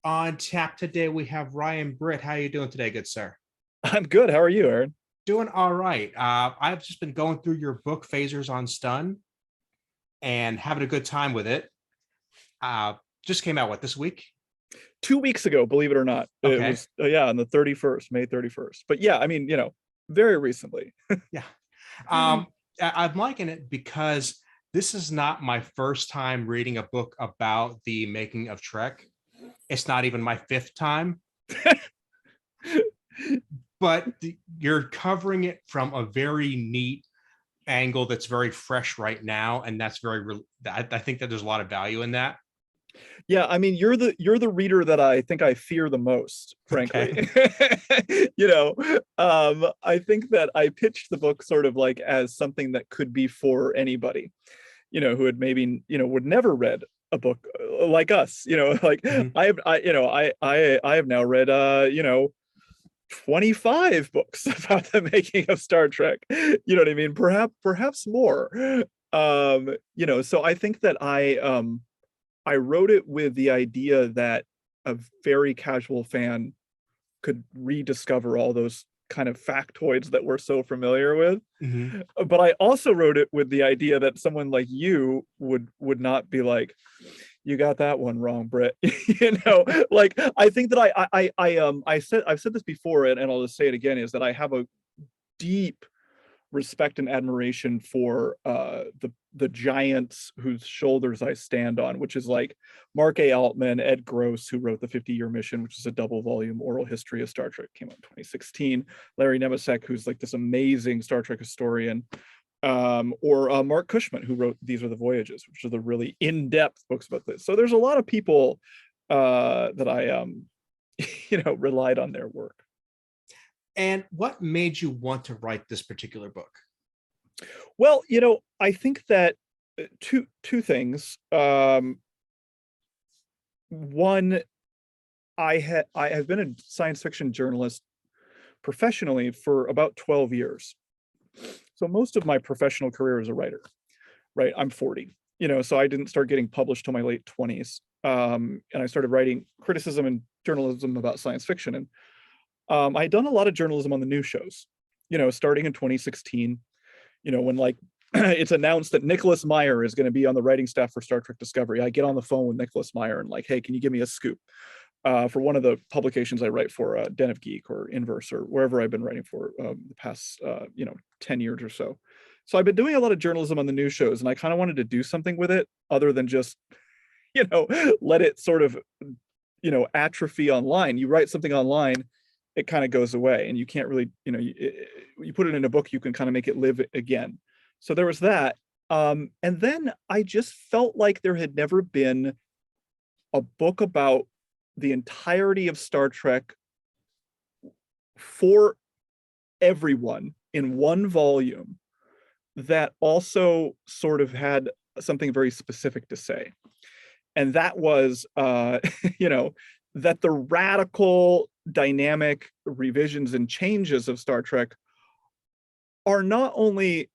On tap today, we have Ryan Britt. How are you doing today, good sir? I'm good. How are you, Aaron? Doing all right. I've just been going through your book, Phasers on Stun, and having a good time with it. Uh, just came out, what, this week? 2 weeks ago, believe it or not, it Okay. was yeah, on the 31st, May 31st. But yeah, I mean, very recently. Yeah. I'm liking it because this is not my first time reading a book about the making of Trek. It's not even my fifth time, but you're covering it from a very neat angle that's very fresh right now, and that's I think that there's a lot of value in that. Yeah, I mean, you're the reader that I think I fear the most, Okay. frankly. I think that I pitched the book sort of like as something that could be for anybody, who had maybe, would never read a book like us, like Mhm. I have now read 25 books about the making of Star Trek. You know what I mean? Perhaps more. So I think that I wrote it with the idea that a very casual fan could rediscover all those kind of factoids that we're so familiar with. Mhm. But I also wrote it with the idea that someone like you would not be like, you got that one wrong, Britt. Like I think that I've said this before, and I'll just say it again, is that I have a deep respect and admiration for the giants whose shoulders I stand on, which is like Mark A. Altman, Ed Gross, who wrote the 50-Year Mission, which is a double-volume oral history of Star Trek, came out in 2016. Larry Nemecek, who's like this amazing Star Trek historian, or Mark Cushman, who wrote These Are the Voyages, which are the really in-depth books about this. So there's a lot of people that I relied on their work. And what made you want to write this particular book? Well, I think that two things. One, I have been a science fiction journalist professionally for about 12 years. So most of my professional career as a writer, right? I'm 40, so I didn't start getting published till my late 20s. And I started writing criticism and journalism about science fiction. And I'd done a lot of journalism on the news shows, starting in 2016, when like it's announced that Nicholas Meyer is going to be on the writing staff for Star Trek Discovery. I get on the phone with Nicholas Meyer and like, hey, can you give me a scoop for one of the publications I write for, Den of Geek or Inverse or wherever I've been writing for the past 10 years or so. So I've been doing a lot of journalism on the news shows, and I kind of wanted to do something with it other than just you know let it sort of atrophy online. You write something online, it kind of goes away, and you can't really, you put it in a book, you can kind of make it live again. So there was that. And then I just felt like there had never been a book about the entirety of Star Trek for everyone in one volume that also sort of had something very specific to say. And that was, that the radical dynamic revisions and changes of Star Trek are not only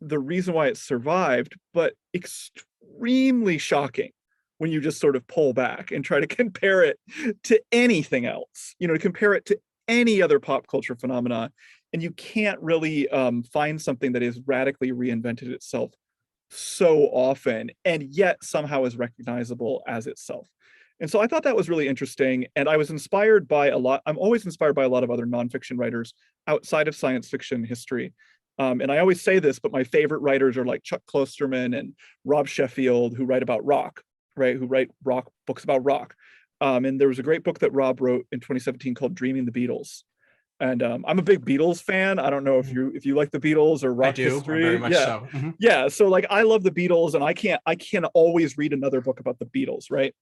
the reason why it survived, but extremely shocking when you just sort of pull back and try to compare it to anything else, to compare it to any other pop culture phenomena. And you can't really find something that has radically reinvented itself so often and yet somehow is recognizable as itself. And so I thought that was really interesting. And I was inspired by I'm always inspired by a lot of other nonfiction writers outside of science fiction history. And I always say this, but my favorite writers are like Chuck Klosterman and Rob Sheffield, who write about rock, right? Who write rock books about rock. And there was a great book that Rob wrote in 2017 called Dreaming the Beatles. And I'm a big Beatles fan. I don't know if you like the Beatles or I rock do, very history. much Yeah. so. Mhm. Yeah. So like I love the Beatles, and I can't always read another book about the Beatles, right?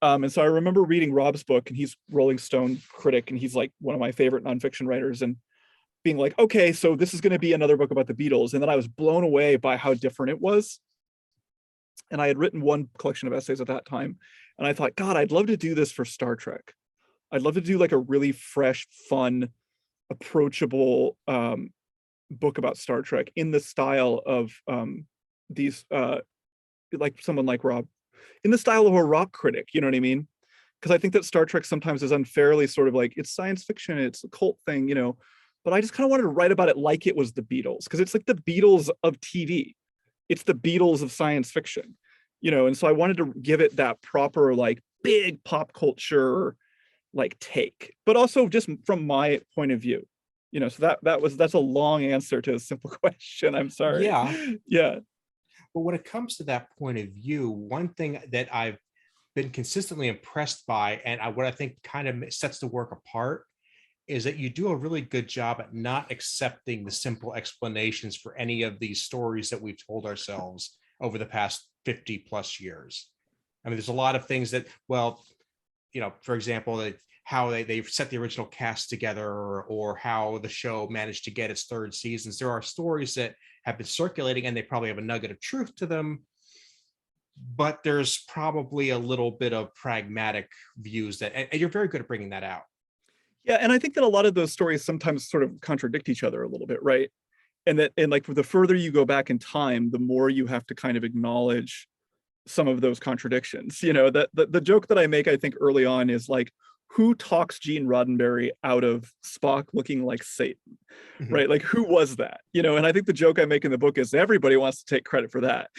And so I remember reading Rob's book, and he's Rolling Stone critic, and he's like one of my favorite nonfiction writers, and being like, okay, so this is going to be another book about the Beatles. And then I was blown away by how different it was. And I had written one collection of essays at that time. And I thought, God, I'd love to do this for Star Trek. I'd love to do like a really fresh, fun, approachable book about Star Trek in the style of these like someone like Rob, in the style of a rock critic, you know what I mean? because I think that Star Trek sometimes is unfairly sort of like, it's science fiction, it's a cult thing, but I just kind of wanted to write about it like it was the Beatles, because it's like the Beatles of TV. It's the Beatles of science fiction, and so I wanted to give it that proper, like, big pop culture, like, take, but also just from my point of view, so that's a long answer to a simple question. I'm sorry. Yeah. Yeah. But when it comes to that point of view, one thing that I've been consistently impressed by, and what I think kind of sets the work apart, is that you do a really good job at not accepting the simple explanations for any of these stories that we've told ourselves over the past 50 plus years. I mean, there's a lot of things that, well, for example, that how they've set the original cast together, or how the show managed to get its third seasons. There are stories that have been circulating and they probably have a nugget of truth to them, but there's probably a little bit of pragmatic views and you're very good at bringing that out. Yeah, and I think that a lot of those stories sometimes sort of contradict each other a little bit, right? And like, the further you go back in time, the more you have to kind of acknowledge some of those contradictions. That the joke that I make, I think, early on is like, who talks Gene Roddenberry out of Spock looking like Satan, right? Like, who was that? And I think the joke I make in the book is everybody wants to take credit for that.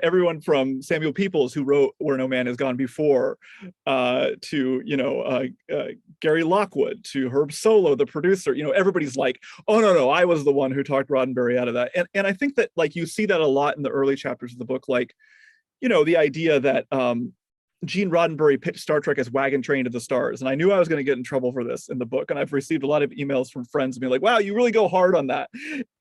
Everyone from Samuel Peoples, who wrote Where No Man Has Gone Before, to Gary Lockwood, to Herb Solo, the producer. Everybody's like, oh no, I was the one who talked Roddenberry out of that. And I think that, like, you see that a lot in the early chapters of the book, like, the idea that Gene Roddenberry pitched Star Trek as Wagon Train to the Stars. And I knew I was going to get in trouble for this in the book. And I've received a lot of emails from friends being like, wow, you really go hard on that.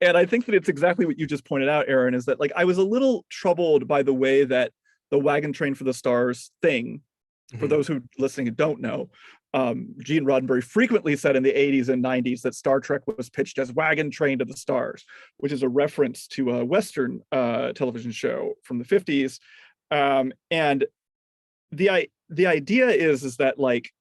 And I think that it's exactly what you just pointed out, Aaron, is that, like, I was a little troubled by the way that the Wagon Train for the Stars thing, for those who listening who don't know, Gene Roddenberry frequently said in the 80s and 90s that Star Trek was pitched as Wagon Train to the Stars, which is a reference to a Western television show from the 50s. And the idea is that, like,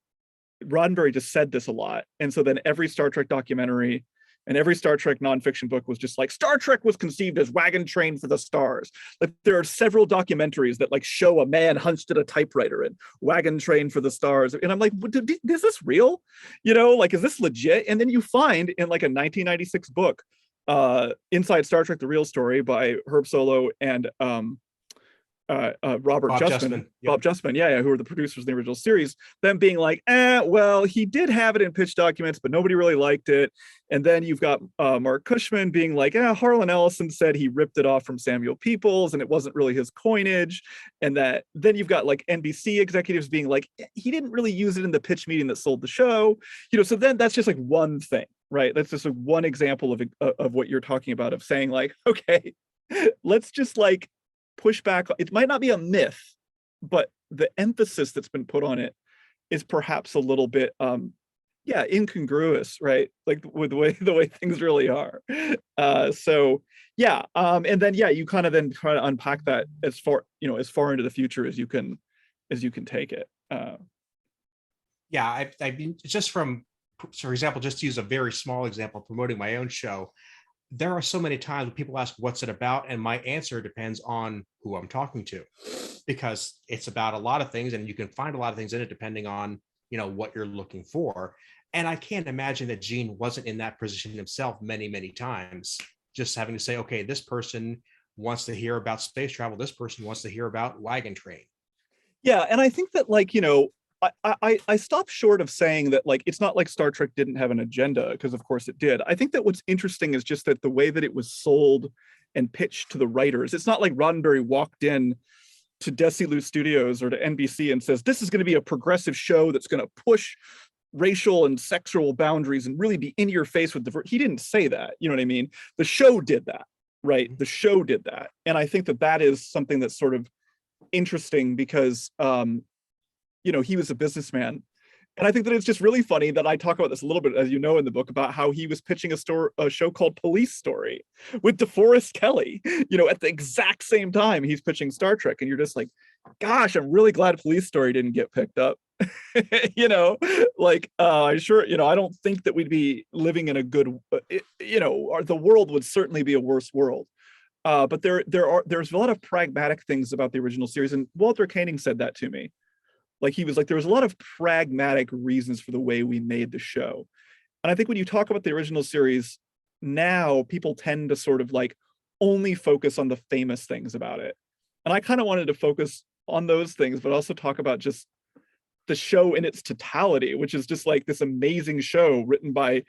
Roddenberry just said this a lot, and so then every Star Trek documentary and every Star Trek nonfiction book was just like, Star Trek was conceived as Wagon Train for the Stars. Like, there are several documentaries that, like, show a man hunched at a typewriter and Wagon Train for the Stars, and I'm like, is this real? Like, is this legit? And then you find in, like, a 1996 book, Inside Star Trek: The Real Story by Herb Solo and Robert Bob Justman, Justman. Yep. Bob Justman, yeah, who were the producers of the original series, them being like, well, he did have it in pitch documents, but nobody really liked it. And then you've got Mark Cushman being like, Harlan Ellison said he ripped it off from Samuel Peoples and it wasn't really his coinage. And that then you've got, like, NBC executives being like, he didn't really use it in the pitch meeting that sold the show. So then that's just, like, one thing, right? That's just, like, one example of what you're talking about, of saying, like, okay, let's just, like, push back. It might not be a myth, but the emphasis that's been put on it is perhaps a little bit incongruous, right? Like, with the way things really are. And then you kind of then try to unpack that as far into the future as you can take it. I mean, just from, for example, just to use a very small example, promoting my own show, there are so many times when people ask what's it about, and my answer depends on who I'm talking to, because it's about a lot of things and you can find a lot of things in it depending on what you're looking for. And I can't imagine that Gene wasn't in that position himself many times, just having to say, okay, this person wants to hear about space travel, this person wants to hear about Wagon Train. Yeah, and I think that, like, I stopped short of saying that, like, it's not like Star Trek didn't have an agenda, because of course it did. I think that what's interesting is just that the way that it was sold and pitched to the writers, it's not like Roddenberry walked in to Desilu Studios or to NBC and says, this is going to be a progressive show that's going to push racial and sexual boundaries and really be in your face with he didn't say that. You know what I mean? The show did that, right? The show did that. And I think that that is something that's sort of interesting, because he was a businessman. And I think that it's just really funny that I talk about this a little bit, as you know, in the book, about how he was pitching a show called Police Story with DeForest Kelley, at the exact same time he's pitching Star Trek. And you're just like, gosh, I'm really glad Police Story didn't get picked up. I don't think that we'd be living in a good, or the world would certainly be a worse world. But there's a lot of pragmatic things about the original series. And Walter Koenig said that to me. Like he was like, there was a lot of pragmatic reasons for the way we made the show. And I think when you talk about the original series, now people tend to sort of like only focus on the famous things about it. And I kind of wanted to focus on those things, but also talk about just the show in its totality, which is just like this amazing show written by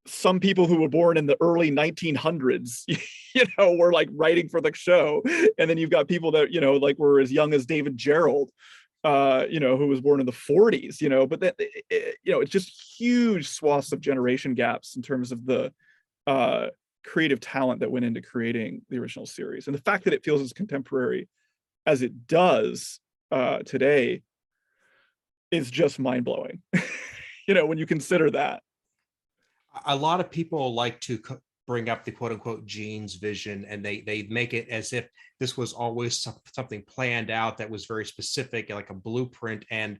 some people who were born in the early 1900s, were like writing for the show. And then you've got people that, like were as young as David Gerald, who was born in the 40s, but that, it's just huge swaths of generation gaps in terms of the creative talent that went into creating the original series. And the fact that it feels as contemporary as it does today is just mind-blowing, when you consider that. A lot of people like to bring up the quote unquote Gene's vision, and they make it as if this was always something planned out that was very specific, like a blueprint. And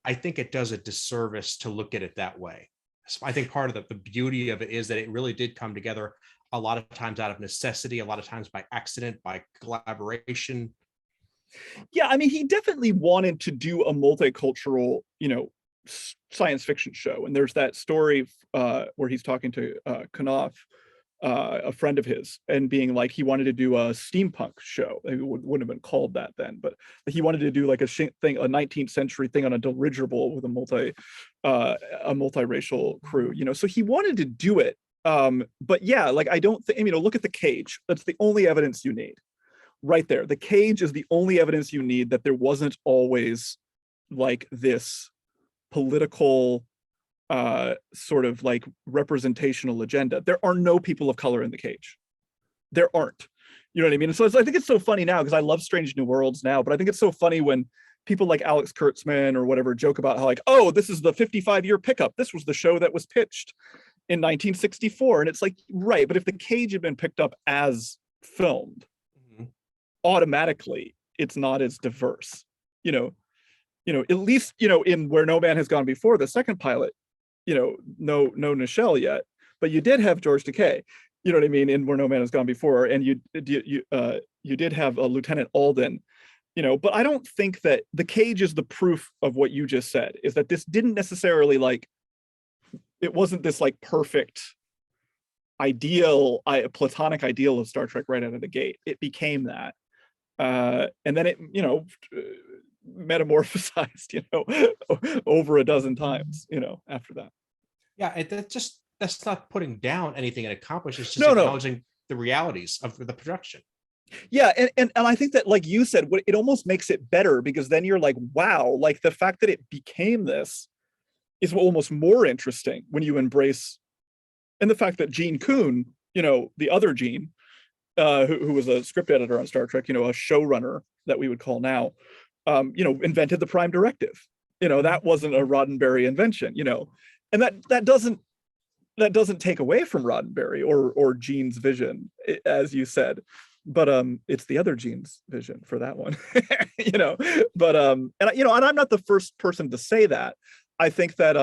I think it does a disservice to look at it that way. So I think part of the beauty of it is that it really did come together a lot of times out of necessity, a lot of times by accident, by collaboration. Yeah, I mean, he definitely wanted to do a multicultural, science fiction show. And there's that story where he's talking to Knopf, a friend of his, and being like, he wanted to do a steampunk show. It wouldn't have been called that then, but he wanted to do like a 19th century thing on a dirigible with a multiracial crew, so he wanted to do it. But yeah, like, I don't think, look at the cage. That's the only evidence you need right there. The cage is the only evidence you need that there wasn't always like this political sort of like representational agenda. There are no people of color in the cage. There aren't. You know what I mean? And so I think it's so funny now, because I love Strange New Worlds now, but I think it's so funny when people like Alex Kurtzman or whatever joke about how like, oh, this is the 55-year pickup. This was the show that was pitched in 1964. And it's like, right, but if the cage had been picked up as filmed, automatically it's not as diverse, at least, in Where No Man Has Gone Before, the second pilot, no Nichelle yet, but you did have George Takei, you know what I mean, in Where No Man Has Gone Before, and you did have Lieutenant Alden, but I don't think that the cage is the proof of what you just said, is that this didn't necessarily like, it wasn't this like perfect platonic ideal of Star Trek right out of the gate. It became that. And then it, metamorphosized, over a dozen times, after that. Yeah, that's not putting down anything it accomplished. It's just No. acknowledging the realities of the production. Yeah, and I think that, like you said, it almost makes it better, because then you're like, wow, like the fact that it became this is almost more interesting when you embrace, and the fact that Gene Kuhn, the other Gene, who was a script editor on Star Trek, a showrunner that we would call now, invented the Prime Directive. That wasn't a Roddenberry invention, and that doesn't take away from Roddenberry or Gene's vision, as you said, but it's the other Gene's vision for that one, But and I'm not the first person to say that. I think that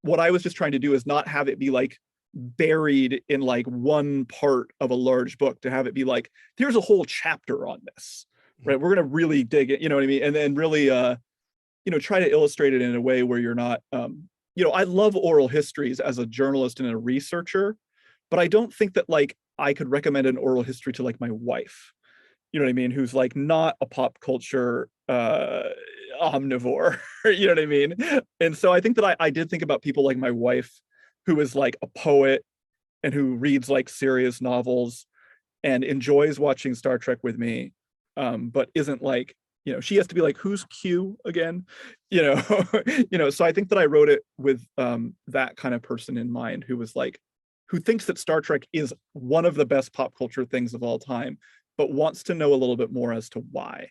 what I was just trying to do is not have it be like buried in like one part of a large book, to have it be like, here's a whole chapter on this, right? We're going to really dig it, you know what I mean? And then really, try to illustrate it in a way where you're not, I love oral histories as a journalist and a researcher, but I don't think that like I could recommend an oral history to like my wife, you know what I mean? Who's like not a pop culture omnivore, you know what I mean? And so I think that I did think about people like my wife, who is like a poet and who reads like serious novels and enjoys watching Star Trek with me, but isn't like, she has to be like, who's Q again? So I think that I wrote it with that kind of person in mind, who was like, who thinks that Star Trek is one of the best pop culture things of all time, but wants to know a little bit more as to why.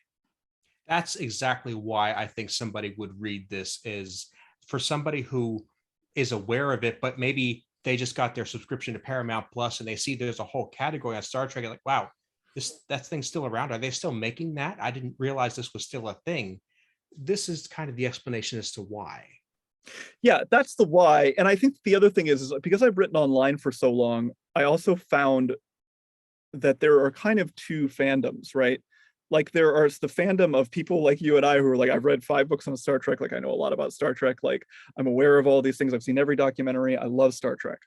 That's exactly why I think somebody would read this, is for somebody who is aware of it, but maybe they just got their subscription to Paramount Plus and they see there's a whole category on Star Trek, like, wow, that thing's still around. Are they still making that? I didn't realize this was still a thing. This is kind of the explanation as to why. Yeah, that's the why. And I think the other thing is because I've written online for so long, I also found that there are kind of two fandoms, right? like there are the fandom of people like you and I who are like, I've read 5 books on Star Trek. Like I know a lot about Star Trek. Like I'm aware of all these things. I've seen every documentary. I love Star Trek.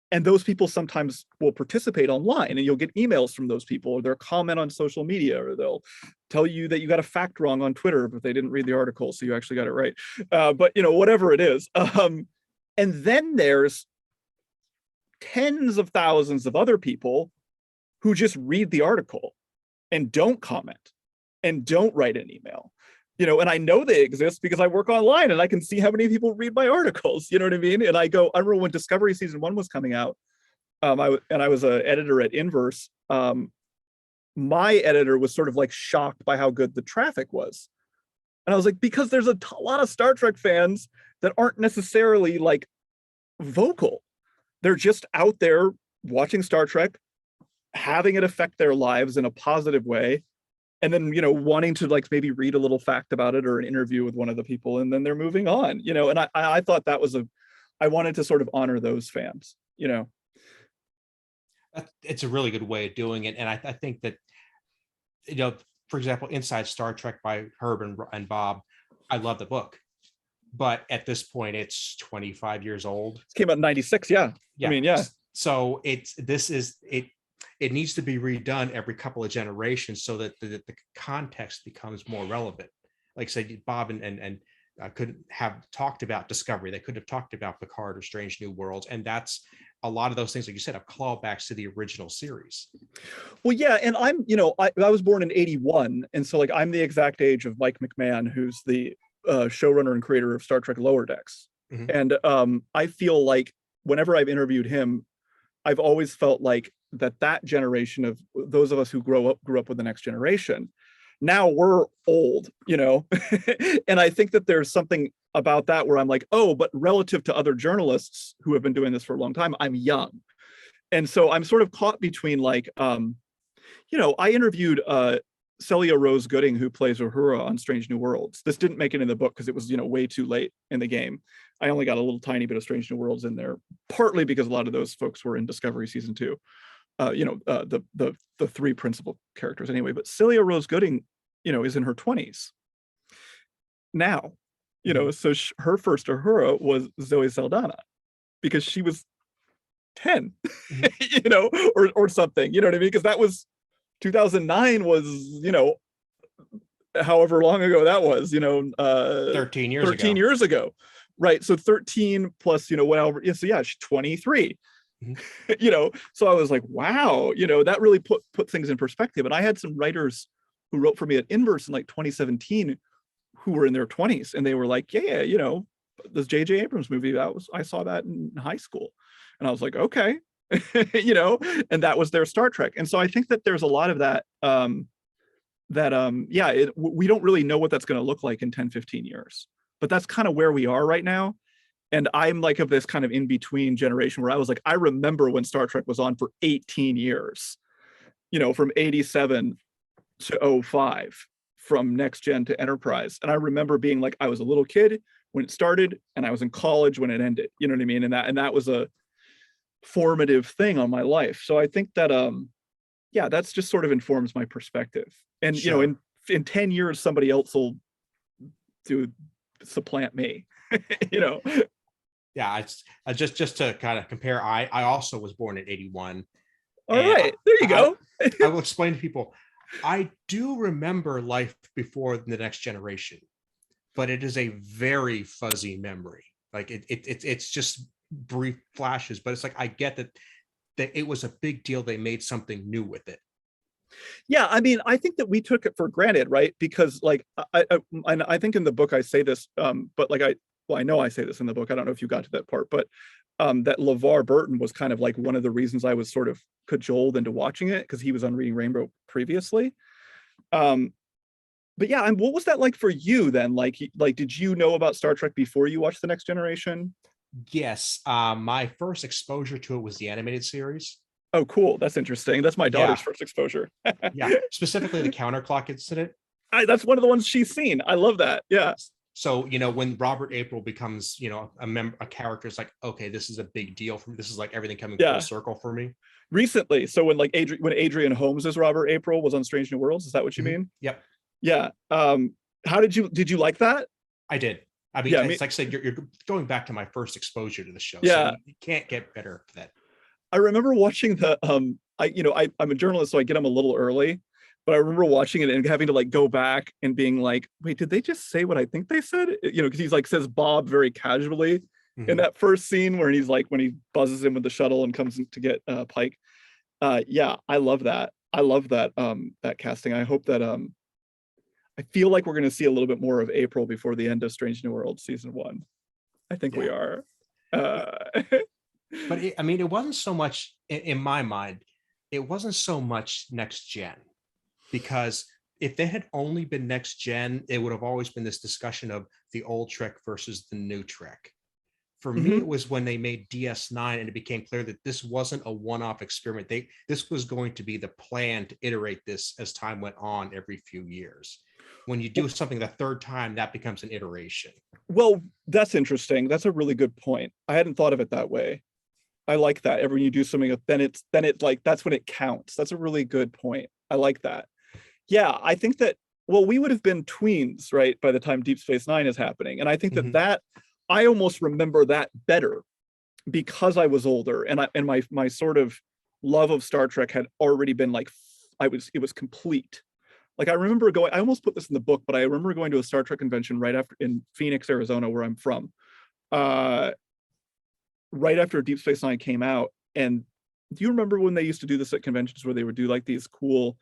And those people sometimes will participate online, and you'll get emails from those people, or they'll comment on social media, or they'll tell you that you got a fact wrong on Twitter, but they didn't read the article, so you actually got it right. But you know, whatever it is. And then there's tens of thousands of other people who just read the article and don't comment and don't write an email. You know, and I know they exist because I work online and I can see how many people read my articles, you know what I mean? And I remember when Discovery season 1 was coming out, I was an editor at Inverse. My editor was sort of like shocked by how good the traffic was. And I was like, because there's a lot of Star Trek fans that aren't necessarily like vocal. They're just out there watching Star Trek, having it affect their lives in a positive way. And then, you know, wanting to like maybe read a little fact about it or an interview with one of the people, and then they're moving on, you know. And I thought that was I wanted to sort of honor those fans, you know. It's a really good way of doing it. And I think that, you know, for example, Inside Star Trek by Herb and Bob, I love the book. But at this point, it's 25 years old. It came out in 96, yeah. I mean, yeah. So it needs to be redone every couple of generations so that the context becomes more relevant. Like say Bob and couldn't have talked about Discovery. They couldn't have talked about Picard or Strange New Worlds. And that's a lot of those things, like you said, are clawbacks to the original series. Well, yeah. And I'm, you know, I was born in 81. And so like, I'm the exact age of Mike McMahon, who's the showrunner and creator of Star Trek Lower Decks. Mm-hmm. And I feel like whenever I've interviewed him, I've always felt like that generation of those of us who grew up with the Next Generation, now we're old, you know. And I think that there's something about that where I'm like, oh, but relative to other journalists who have been doing this for a long time, I'm young. And so I'm sort of caught between like, you know, I interviewed Celia Rose Gooding, who plays Uhura on Strange New Worlds. This didn't make it in the book because it was, you know, way too late in the game. I only got a little tiny bit of Strange New Worlds in there, partly because a lot of those folks were in Discovery season 2. You know, the 3 principal characters anyway. But Celia Rose Gooding, you know, is in her 20s now. You know, so her first Uhura was Zoe Saldana because she was 10, you know, or something. You know what I mean? Because that was 2009 was, you know, however long ago that was, you know, 13 years ago. Right. So 13 plus, you know, whatever. Yeah, so yeah, she's 23. Mm-hmm. You know, so I was like, wow, you know, that really put things in perspective. And I had some writers who wrote for me at Inverse in like 2017 who were in their 20s, and they were like, yeah, you know, this J.J. Abrams movie, I saw that in high school. And I was like, okay. You know, and that was their Star Trek. And so I think that there's a lot of that, we don't really know what that's going to look like in 10, 15 years, but that's kind of where we are right now. And I'm like of this kind of in-between generation where I was like, I remember when Star Trek was on for 18 years, you know, from 87 to 05, from Next Gen to Enterprise. And I remember being like, I was a little kid when it started and I was in college when it ended, you know what I mean? And that was a formative thing on my life. So I think that, that's just sort of informs my perspective. And, sure, you know, in 10 years, somebody else will supplant me, you know? Yeah, it's just to kind of compare. I also was born in 81. All right, there you go. I will explain to people. I do remember life before the Next Generation, but it is a very fuzzy memory. Like it's just brief flashes, but it's like I get that it was a big deal. They made something new with it. Yeah, I mean, I think that we took it for granted, right? Because like I think in the book I say this, but like I know I say this in the book. I don't know if you got to that part, but that LeVar Burton was kind of like one of the reasons I was sort of cajoled into watching it, because he was on Reading Rainbow previously. But yeah, and what was that like for you then? Like did you know about Star Trek before you watched The Next Generation? Yes, my first exposure to it was the animated series. Oh, cool. That's interesting. That's my daughter's first exposure. Yeah, specifically the counterclock incident. That's one of the ones she's seen. I love that. Yeah. So, when Robert April becomes, a character, it's like, okay, this is a big deal for me. This is like everything coming full Yeah. circle for me. Recently, so when like when Adrian Holmes as Robert April was on Strange New Worlds, is that what you mean? Yep. Yeah. How did you like that? I did. I mean, Yeah, it's like I said, you're going back to my first exposure to the show. Yeah. So you can't get better for that. I remember watching the I'm a journalist, so I get them a little early, but I remember watching it and having to like go back and being like, wait, did they just say what I think they said? Because he's like says Bob very casually in that first scene where he's like when he buzzes in with the shuttle and comes to get Pike. Yeah, I love that. I love that that casting. I hope that I feel like we're going to see a little bit more of April before the end of Strange New World season 1. I think we are. But it wasn't so much in my mind. It wasn't so much next gen, because if they had only been next gen, it would have always been this discussion of the old Trek versus the new Trek. For me, it was when they made DS9 and it became clear that this wasn't a one-off experiment. This was going to be the plan to iterate this as time went on every few years. When you do something the third time, that becomes an iteration. Well, that's interesting. That's a really good point. I hadn't thought of it that way. I like that. Every when you do something, then it's like that's when it counts. That's a really good point. I like that. Yeah, I think that, well, we would have been tweens, right, by the time Deep Space Nine is happening. And I think that I almost remember that better because I was older and my sort of love of Star Trek had already been like it was complete. Like I remember I almost put this in the book, but I remember going to a Star Trek convention right after in Phoenix, Arizona, where I'm from. Right after Deep Space Nine came out. And do you remember when they used to do this at conventions where they would do like these cool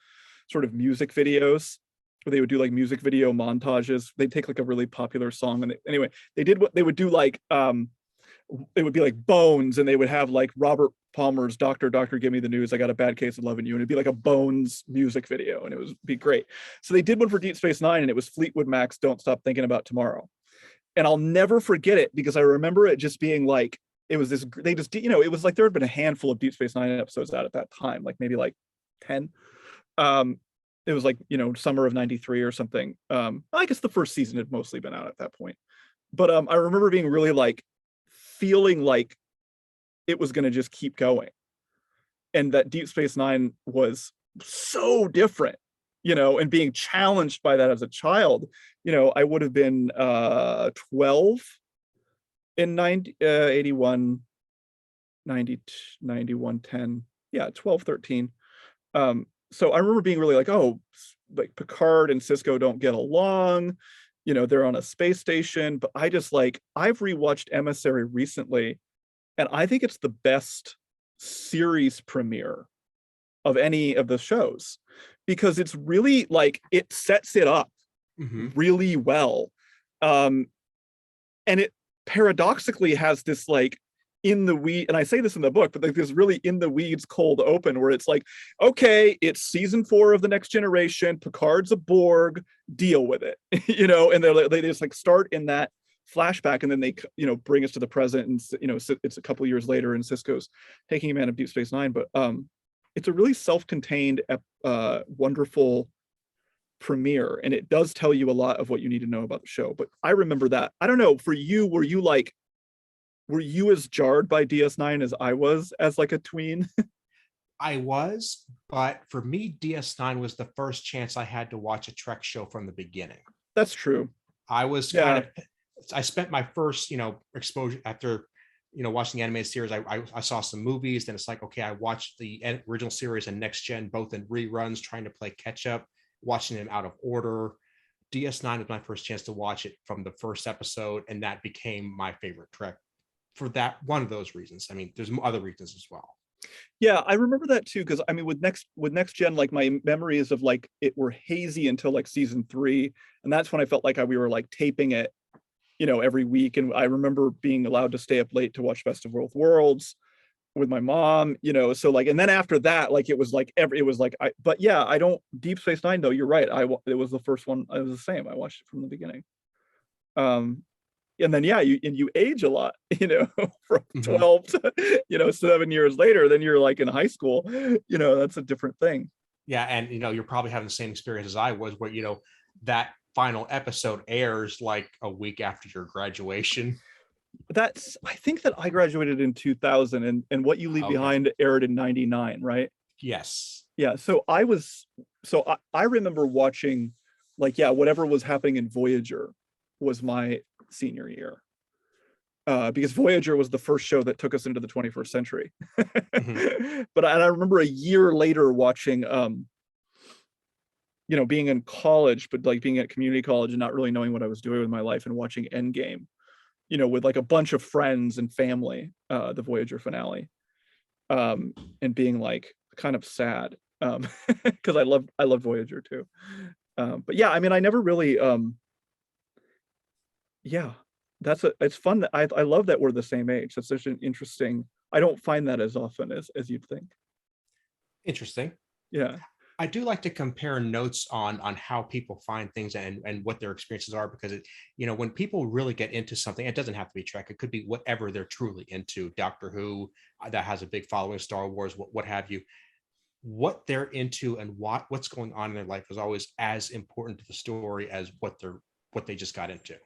sort of music videos, where they would do like music video montages? They'd take like a really popular song and anyway, they did what they would do, like it would be like Bones, and they would have like Robert Palmer's Doctor, Give Me the News, I Got a Bad Case of Loving You, and it'd be like a Bones music video, and it would be great. So they did one for Deep Space Nine, and it was Fleetwood Mac's Don't Stop Thinking About Tomorrow. And I'll never forget it because I remember it just being like, it was this, they just, it was like there had been a handful of Deep Space Nine episodes out at that time, like maybe like 10. It was like, summer of 93 or something. I guess the first season had mostly been out at that point. But I remember being really like, feeling like it was going to just keep going. And that Deep Space Nine was so different, and being challenged by that as a child. I would have been 12 in 81, 90, 91, 10. Yeah, 12, 13. So I remember being really like, oh, like Picard and Sisko don't get along. They're on a space station. But I just like, I've rewatched Emissary recently, and I think it's the best series premiere of any of the shows, because it's really like, it sets it up really well. And it paradoxically has this like in the weed, and I say this in the book, but like this really in the weeds cold open where it's like, okay, it's season 4 of The Next Generation, Picard's a Borg, deal with it, and they just like start in that flashback, and then they bring us to the present, and it's a couple years later and Sisko's taking command of Deep Space Nine. But it's a really self-contained wonderful premiere, and it does tell you a lot of what you need to know about the show. But I remember that. I don't know, for you, were you as jarred by DS9 as I was as like a tween? I was, but for me, DS9 was the first chance I had to watch a Trek show from the beginning. That's true. I was I spent my first, exposure after, watching the animated series. I saw some movies, then it's like, okay, I watched the original series and Next Gen, both in reruns, trying to play catch up, watching them out of order. DS9 was my first chance to watch it from the first episode, and that became my favorite Trek for that one of those reasons. I mean, there's other reasons as well. Yeah, I remember that too, because I mean, with next gen, like my memories of like it were hazy until like season 3, and that's when I felt like we were like taping it, every week. And I remember being allowed to stay up late to watch Best of Both Worlds with my mom, so like, and then after that, like it was like but yeah, I don't, Deep Space Nine though, you're right, it was the first one. I was the same, I watched it from the beginning. And then yeah, you age a lot, from 12 to 7 years later, then you're like in high school, that's a different thing. Yeah, and you're probably having the same experience as I was, where that final episode airs like a week after your graduation. I think that I graduated in 2000, and What You Leave Okay. Behind aired in 99, right? Yes. Yeah. I remember watching, like, yeah, whatever was happening in Voyager was my senior year. Because Voyager was the first show that took us into the 21st century. But I remember a year later watching, being in college, but like being at community college and not really knowing what I was doing with my life, and watching Endgame, with like a bunch of friends and family, the Voyager finale, and being like kind of sad, because I love Voyager too. But yeah, I mean, I never really, yeah, it's fun that I love that we're the same age. That's such an interesting. I don't find that as often as you'd think. Interesting. Yeah. I do like to compare notes on how people find things and what their experiences are, because when people really get into something, it doesn't have to be Trek. It could be whatever they're truly into. Doctor Who, that has a big following, Star Wars, what have you. What they're into and what's going on in their life is always as important to the story as what they just got into.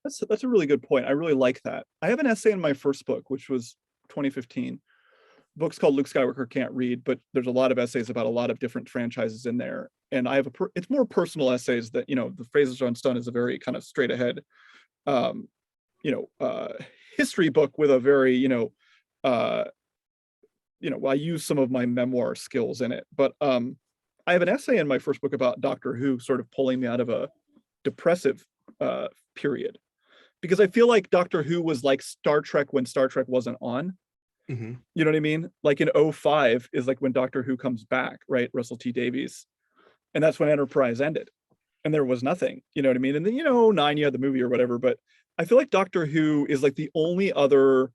That's a really good point. I really like that. I have an essay in my first book, which was 2015. Book's called Luke Skywalker Can't Read, but there's a lot of essays about a lot of different franchises in there. And I have it's more personal essays that, the Phrases on Stun is a very kind of straight ahead, um, history book with a very, I use some of my memoir skills in it. But I have an essay in my first book about Doctor Who sort of pulling me out of a depressive period, because I feel like Doctor Who was like Star Trek when Star Trek wasn't on. Mm-hmm. You know what I mean? Like in 2005 is like when Doctor Who comes back, right? Russell T Davies. And that's when Enterprise ended. And there was nothing, you know what I mean? And then, 9, you had the movie or whatever. But I feel like Doctor Who is like the only other.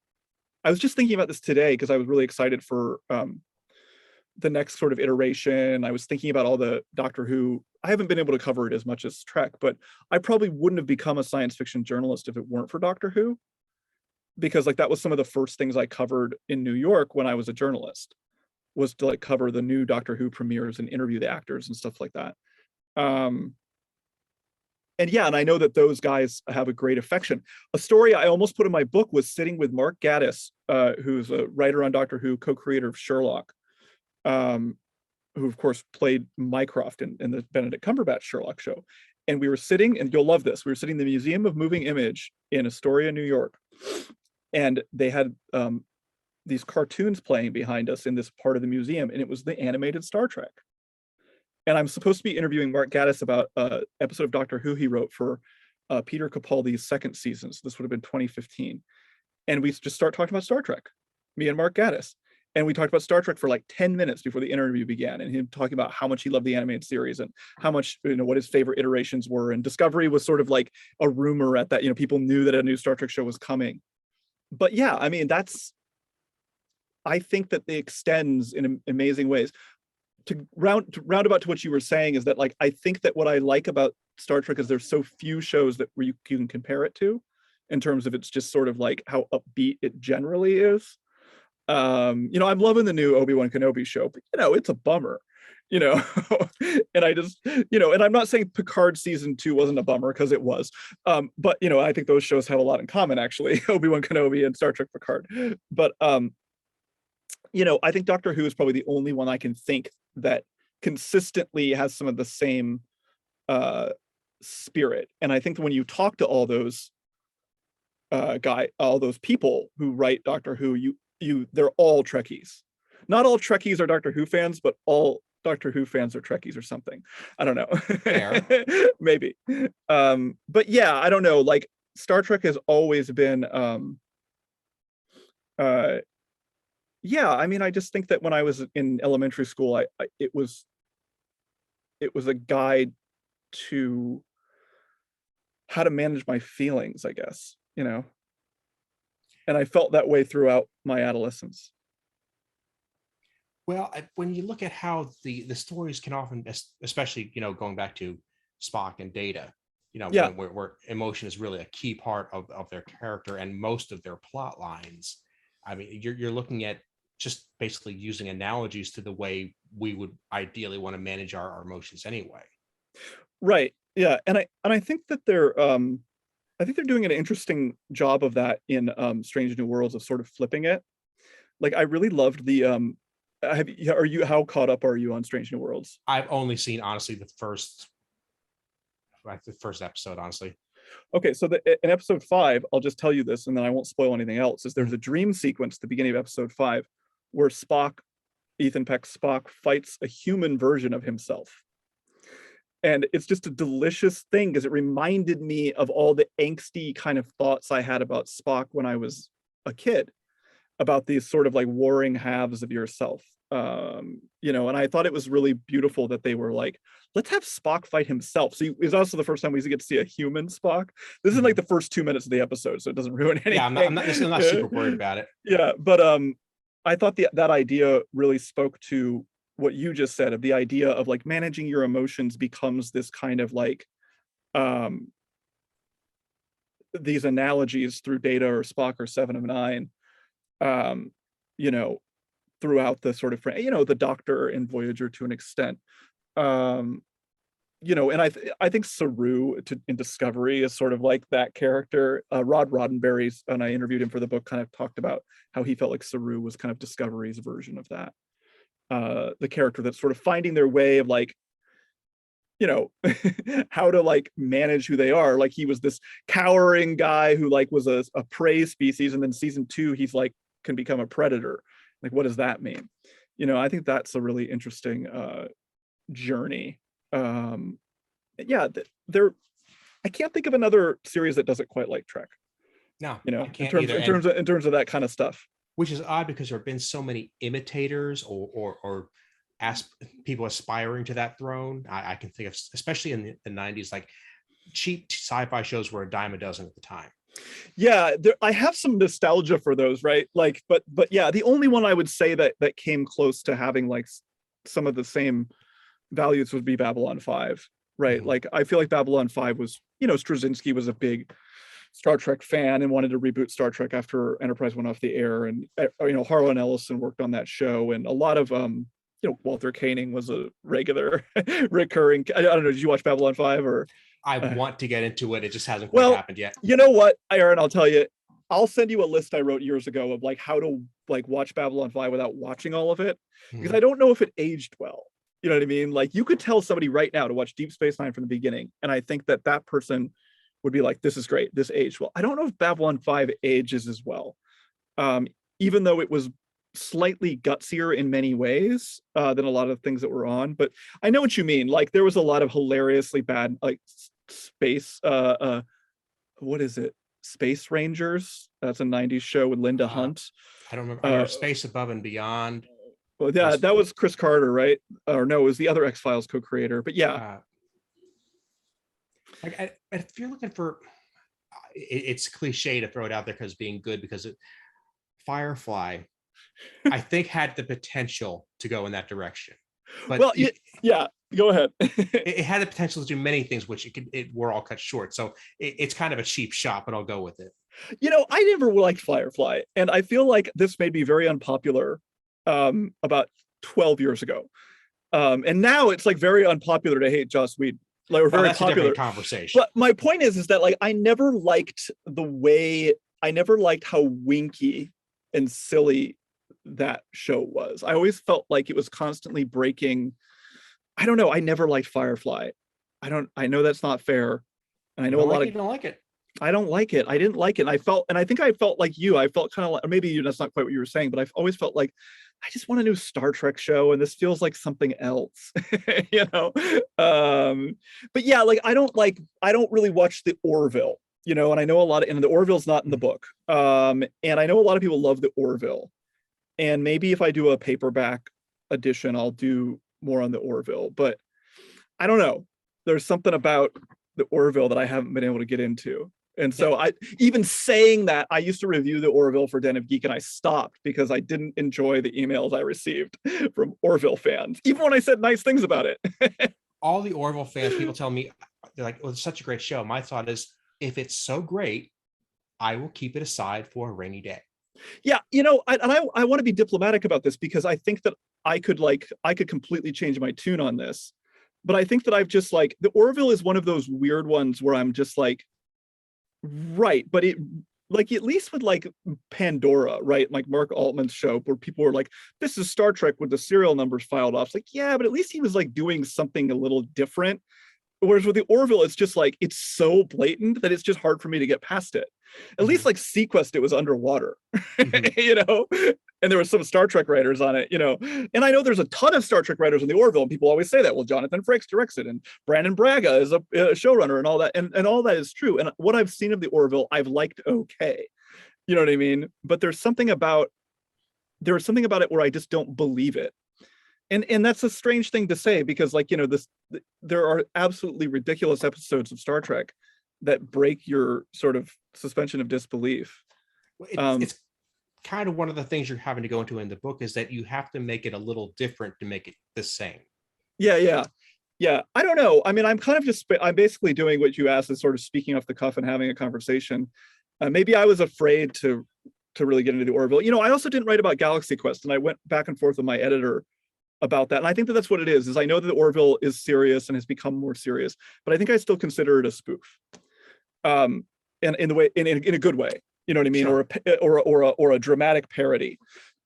I was just thinking about this today because I was really excited for the next sort of iteration. I was thinking about all the Doctor Who. I haven't been able to cover it as much as Trek, but I probably wouldn't have become a science fiction journalist if it weren't for Doctor Who. Because like that was some of the first things I covered in New York when I was a journalist, was to like cover the new Doctor Who premieres and interview the actors and stuff like that. And yeah, and I know that those guys have a great affection. A story I almost put in my book was sitting with Mark Gatiss, who's a writer on Doctor Who, co-creator of Sherlock, who of course played Mycroft in the Benedict Cumberbatch Sherlock show. And we were sitting, and you'll love this, we were sitting in the Museum of Moving Image in Astoria, New York. And they had these cartoons playing behind us in this part of the museum, and it was the animated Star Trek. And I'm supposed to be interviewing Mark Gatiss about an episode of Doctor Who he wrote for Peter Capaldi's second season. So this would have been 2015. And we just start talking about Star Trek, me and Mark Gatiss. And we talked about Star Trek for like 10 minutes before the interview began, and him talking about how much he loved the animated series and how much, what his favorite iterations were. And Discovery was sort of like a rumor at that, people knew that a new Star Trek show was coming. But yeah, I mean, I think that it extends in amazing ways. To roundabout to what you were saying is that, like, I think that what I like about Star Trek is there's so few shows that where you can compare it to, in terms of it's just sort of like how upbeat it generally is. I'm loving the new Obi-Wan Kenobi show, but it's a bummer. And I just, and I'm not saying Picard season 2 wasn't a bummer, because it was. But I think those shows have a lot in common, actually, Obi-Wan Kenobi and Star Trek Picard. But I think Doctor Who is probably the only one I can think that consistently has some of the same spirit. And I think that when you talk to all those all those people who write Doctor Who, they're all Trekkies. Not all Trekkies are Doctor Who fans, but all Doctor Who fans are Trekkies or something. I don't know. Fair. Maybe. But yeah, I don't know. Like, Star Trek has always been yeah, I mean, I just think that when I was in elementary school, it was a guide to how to manage my feelings, I guess, and I felt that way throughout my adolescence. Well, when you look at how the stories can often, especially going back to Spock and Data, Yeah. where emotion is really a key part of their character and most of their plot lines. I mean, you're looking at just basically using analogies to the way we would ideally want to manage our emotions anyway. Right. Yeah, and I think that they're doing an interesting job of that in Strange New Worlds, of sort of flipping it. Like I really loved the how caught up are you on Strange New Worlds? I've only seen, honestly, the first episode, honestly. Okay, so in episode 5, I'll just tell you this and then I won't spoil anything else, is there's a dream sequence at the beginning of episode 5 where Ethan Peck's Spock fights a human version of himself. And it's just a delicious thing because it reminded me of all the angsty kind of thoughts I had about Spock when I was a kid, about these sort of like warring halves of yourself. And I thought it was really beautiful that they were like, let's have Spock fight himself. So it's also the first time we get to see a human Spock. This is like the first 2 minutes of the episode, so it doesn't ruin anything. Yeah, I'm not super worried about it. Yeah, but I thought that idea really spoke to what you just said, of the idea of like managing your emotions becomes this kind of like these analogies through Data or Spock or Seven of Nine, throughout the sort of, the Doctor in Voyager to an extent. And I think Saru in Discovery is sort of like that character. Rod Roddenberry's, and I interviewed him for the book, kind of talked about how he felt like Saru was kind of Discovery's version of that. The character that's sort of finding their way of like, how to like manage who they are. Like he was this cowering guy who like was a prey species, and then season 2 he's like can become a predator. Like what does that mean? I think that's a really interesting journey. Yeah, I can't think of another series that does it quite like Trek. No, I can't in terms of that kind of stuff. Which is odd because there have been so many imitators or people aspiring to that throne. I can think of, especially in the 90s, like cheap sci-fi shows were a dime a dozen at the time. Yeah, I have some nostalgia for those, right? Like, but yeah, the only one I would say that came close to having like some of the same values would be Babylon 5, right? Mm-hmm. Like I feel like Babylon 5 was, Straczynski was a big Star Trek fan and wanted to reboot Star Trek after Enterprise went off the air, and Harlan Ellison worked on that show, and a lot of Walter Koenig was a regular recurring. I don't know, did you watch Babylon 5 or? I want to get into it. It just hasn't quite happened yet. You know what, Aaron, I'll tell you, I'll send you a list I wrote years ago of like how to like watch Babylon 5 without watching all of it, because I don't know if it aged well. You know what I mean? Like you could tell somebody right now to watch Deep Space Nine from the beginning, and I think that person would be like, this is great, this aged well. I don't know if Babylon 5 ages as well, even though it was slightly gutsier in many ways than a lot of things that were on. But I know what you mean. Like there was a lot of hilariously bad like space what is it, Space Rangers, that's a 90s show with Linda Hunt. I don't remember. Space Above and Beyond. Well, yeah, that was Chris Carter, right? Or no, it was the other X-Files co-creator. But yeah, if you're looking for, it's cliche to throw it out there because being good, because Firefly, I think had the potential to go in that direction. But well, yeah, go ahead. it had the potential to do many things, which it were all cut short. So it's kind of a cheap shot, but I'll go with it. I never liked Firefly, and I feel like this made me very unpopular about 12 years ago. And now it's like very unpopular to hate Joss Whedon. Like we're very popular. A different conversation. But my point is that like I never liked how winky and silly that show was. I always felt like it was constantly breaking. I don't know. I never liked Firefly. I know that's not fair. And I know you don't like it. I don't like it. I didn't like it. I think I felt like you. I felt kind of like, or maybe that's not quite what you were saying, but I've always felt like I just want a new Star Trek show, and this feels like something else, But yeah, like I don't really watch the Orville, and I know a lot of, and the Orville's not in the book. And I know a lot of people love the Orville, and maybe if I do a paperback edition, I'll do more on the Orville, but I don't know. There's something about the Orville that I haven't been able to get into. And so I, even saying that, I used to review the Orville for Den of Geek, and I stopped because I didn't enjoy the emails I received from Orville fans, even when I said nice things about it. All the Orville fans, people tell me, they're like, "Oh, it's such a great show." My thought is, if it's so great, I will keep it aside for a rainy day. Yeah, I want to be diplomatic about this because I think that I could completely change my tune on this. but I think that I've just like, the Orville is one of those weird ones where I'm just like, right, but it, like, at least with like Pandora, right, like Mark Altman's show, where people were like, this is Star Trek with the serial numbers filed off. It's like, yeah, but at least he was like doing something a little different. Whereas with the Orville, it's just like, it's so blatant that it's just hard for me to get past it. At least like Sequest, it was underwater, you know, and there was some Star Trek writers on it, you know, and I know there's a ton of Star Trek writers in the Orville, and people always say that, well, Jonathan Frakes directs it, and Brandon Braga is a showrunner, and all that, and all that is true. And what I've seen of the Orville, I've liked okay, you know what I mean? But there's something about it where I just don't believe it. And that's a strange thing to say, because like, you know, there are absolutely ridiculous episodes of Star Trek that break your sort of suspension of disbelief. It's kind of one of the things you're having to go into in the book, is that you have to make it a little different to make it the same. Yeah. I don't know. I mean, I'm basically doing what you asked, is sort of speaking off the cuff and having a conversation. Maybe I was afraid to really get into the Orville. You know, I also didn't write about Galaxy Quest, and I went back and forth with my editor about that. And I think that that's what it is I know that the Orville is serious and has become more serious, but I think I still consider it a spoof. And in the way, in a good way, you know what I mean? Sure. Or a dramatic parody.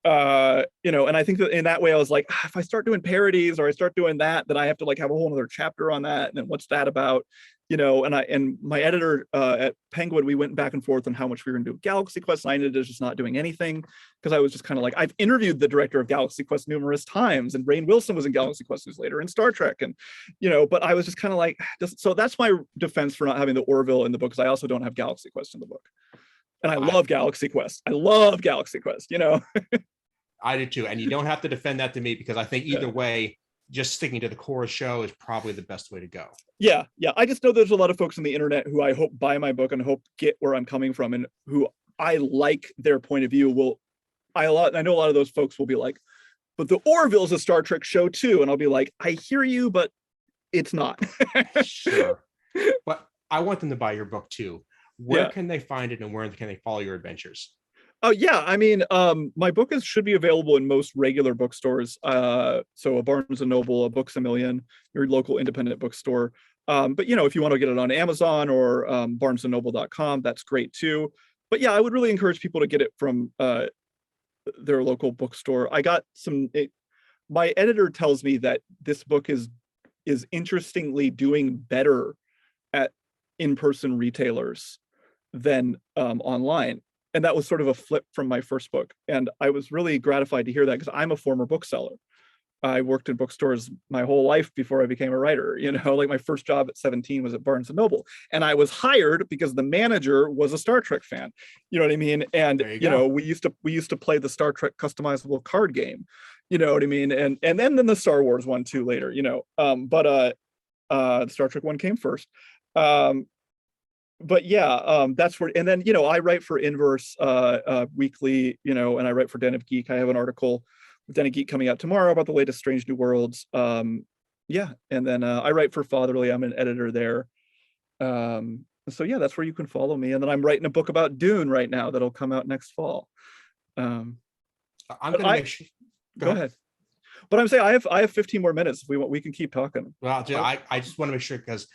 You know, and I think that in that way, I was like, if I start doing parodies or I start doing that, then I have to like have a whole other chapter on that. And then what's that about? You know, and my editor at Penguin, we went back and forth on how much we were going to do Galaxy Quest. And I ended up just not doing anything, because I was just kind of like, I've interviewed the director of Galaxy Quest numerous times, and Rainn Wilson was in Galaxy Quest, who's later in Star Trek. And, you know, but I was just kind of like, so that's my defense for not having the Orville in the book, because I also don't have Galaxy Quest in the book. And I love Galaxy Quest. I love Galaxy Quest, you know. I do too. And you don't have to defend that to me, because I think either way, just sticking to the core show is probably the best way to go. Yeah. I just know there's a lot of folks on the internet who I hope buy my book and hope get where I'm coming from, and who I like their point of view. I know a lot of those folks will be like, but the Orville's a Star Trek show too. And I'll be like, I hear you, but it's not. Sure. But I want them to buy your book too. Where can they find it, and where can they follow your adventures? Oh yeah, I mean, my book should be available in most regular bookstores. So a Barnes and Noble, a Books A Million, your local independent bookstore. But you know, if you want to get it on Amazon or barnesandnoble.com, that's great too. But yeah, I would really encourage people to get it from their local bookstore. My editor tells me that this book is interestingly doing better at in-person retailers than online. And that was sort of a flip from my first book. And I was really gratified to hear that, because I'm a former bookseller. I worked in bookstores my whole life before I became a writer. You know, like my first job at 17 was at Barnes and Noble. And I was hired because the manager was a Star Trek fan. You know what I mean? And, you know, we used to play the Star Trek customizable card game. You know what I mean? And then the Star Wars one too later, you know. But the Star Trek one came first. But yeah, that's where, and then, you know, I write for Inverse weekly, you know, and I write for Den of Geek. I have an article with Den of Geek coming out tomorrow about the latest Strange New Worlds. Yeah, and then I write for Fatherly. I'm an editor there. So yeah, that's where you can follow me. And then I'm writing a book about Dune right now that'll come out next fall. I'm gonna make sure. Go ahead. But I'm saying I have 15 more minutes if we want. We can keep talking. Well, I just want to make sure, because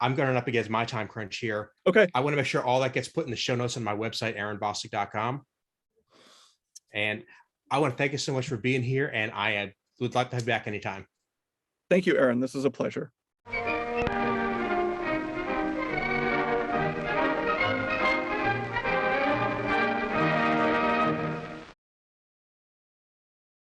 I'm going up against my time crunch here. Okay. I want to make sure all that gets put in the show notes on my website, aaronbostic.com. And I want to thank you so much for being here. And I would like to have you back anytime. Thank you, Aaron. This is a pleasure.